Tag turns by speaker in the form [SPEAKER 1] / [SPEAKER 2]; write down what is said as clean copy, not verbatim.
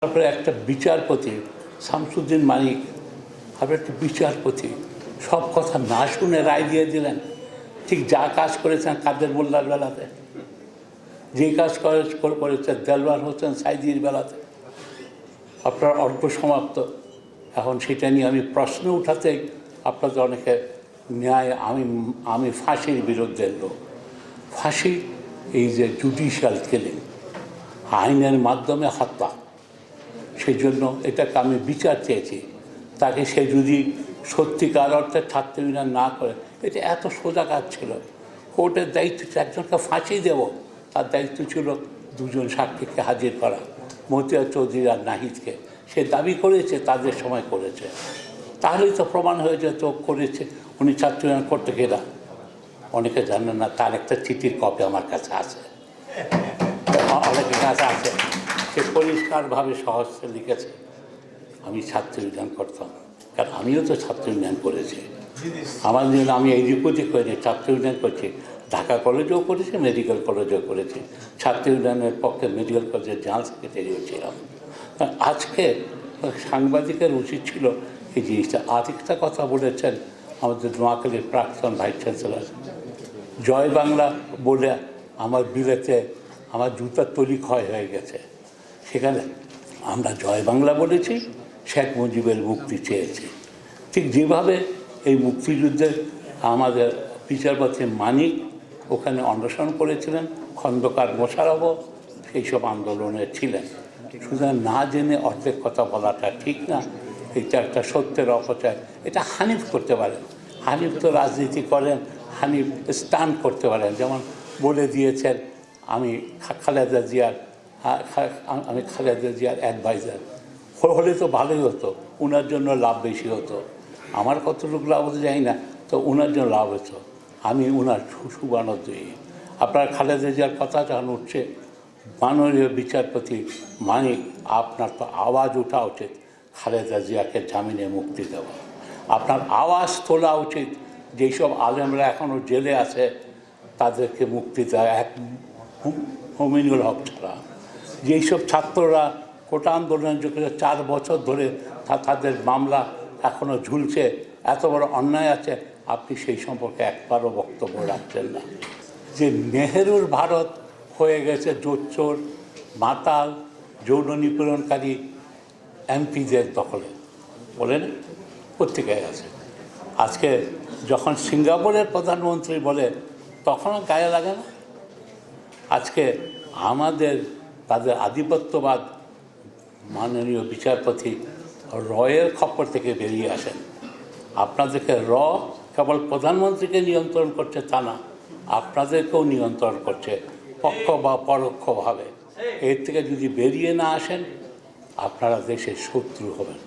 [SPEAKER 1] তারপরে একটা বিচারপতি শামসুদ্দিন মানিক, তারপরে একটা বিচারপতি সব কথা না শুনে রায় দিয়ে দিলেন। ঠিক যা কাজ করেছেন কাদের মোল্লার বেলাতে, যে কাজ করেছেন দেলওয়ার হোসেন সাইদির বেলাতে, আপনার অল্প সমাপ্ত। এখন সেটা নিয়ে আমি প্রশ্ন উঠাতেই আপনাদের অনেকে ন্যায়, আমি ফাঁসির বিরুদ্ধে লোক। ফাঁসি এই যে জুডিশিয়াল কিলিং, আইনের মাধ্যমে হত্যা, সেই জন্য এটাকে আমি বিচার চেয়েছি। তাকে সে যদি সত্যিকার অর্থে ছাত্রবিধান না করে, এটা এত সোজা কাজ ছিল। কোর্টের দায়িত্ব একজনকে ফাঁসি দেব, তার দায়িত্ব ছিল দুজন সাক্ষীকে হাজির করা, মতিয়া চৌধুরী আর নাহিদকে। সে দাবি করেছে, তাদের সময় করেছে, তাহলেই তো প্রমাণ হয়ে যেত করেছে। উনি ছাত্রবিধান করতে গেলা, অনেকে জানেন না, তার একটা চিঠির কপি আমার কাছে আছে, অনেকের কাছে আছে। সে পরিষ্কারভাবে সহজে লিখেছে, আমি ছাত্রবিধান করতাম, কারণ আমিও তো ছাত্রবিধান করেছি। আমার জন্য আমি এই ওদিক করিনি, ছাত্রবিধান করছি। ঢাকা কলেজেও করেছি, মেডিকেল কলেজেও করেছি। ছাত্রবিধানের পক্ষে মেডিকেল কলেজের জেনারেল সেক্রেটারিও ছিলাম। আজকে সাংবাদিকের উচিত ছিল এই জিনিসটা। আরেকটা কথা বলেছেন আমাদের নোয়াখালীর প্রাক্তন ভাইস চ্যান্সেলর, জয় বাংলা বলে আমার বিলেতে আমার জুতার তৈরি ক্ষয় হয়ে গেছে। সেখানে আমরা জয় বাংলা বলেছি, শেখ মুজিবের মুক্তি চেয়েছি। ঠিক যেভাবে এই মুক্তিযুদ্ধে আমাদের বিচারপতি মানিক ওখানে অনশন করেছিলেন, খন্দকার মোশাররফও এইসব আন্দোলনে ছিলেন। সুতরাং না জেনে অর্ধেক কথা বলাটা ঠিক না। এটা একটা সত্যের অপচয়। এটা হানিফ করতে পারেন, হানিফ তো রাজনীতি করেন, হানিফ স্টান করতে পারেন। যেমন বলে দিয়েছেন আমি খালেদা জিয়ার অ্যাডভাইজার হলে তো ভালোই হতো, ওনার জন্য লাভ বেশি হতো। আমার কতটুকু লাভ হতে যাই না, তো ওনার জন্য লাভ হতো। আমি ওনার সুবানদ্বয়ী। আপনার খালেদা জিয়ার কথা যখন উঠছে, মাননীয় বিচারপতি মানিক, আপনার তো আওয়াজ ওঠা উচিত খালেদা জিয়াকে জামিনে মুক্তি দেওয়া। আপনার আওয়াজ তোলা উচিত যেসব আলেমরা এখনও জেলে আছে তাদেরকে মুক্তি দেওয়া, এক মুমিনুল হক ছাড়া। যেসব ছাত্ররা কোটা আন্দোলনের যুগে 4 বছর ধরে তাদের মামলা এখনও ঝুলছে, এত বড় অন্যায় আছে, আপনি সেই সম্পর্কে একবারও বক্তব্য রাখছেন না। যে নেহেরুর ভারত হয়ে গেছে জোচ্চোর, মাতাল, যৌন নিপীড়নকারী এমপিদের দখলে, বলেন পত্রিকায় আছে। আজকে যখন সিঙ্গাপুরের প্রধানমন্ত্রী বলে তখনও গায়ে লাগে না। আজকে আমাদের তাদের আধিপত্যবাদ, মাননীয় বিচারপতি রয়ের খপ্পর থেকে বেরিয়ে আসেন। আপনাদেরকে কেবল প্রধানমন্ত্রীকে নিয়ন্ত্রণ করছে তা না, আপনাদেরকেও নিয়ন্ত্রণ করছে পক্ষ বা পরোক্ষভাবে। এর থেকে যদি বেরিয়ে না আসেন, আপনারা দেশের শত্রু হবেন।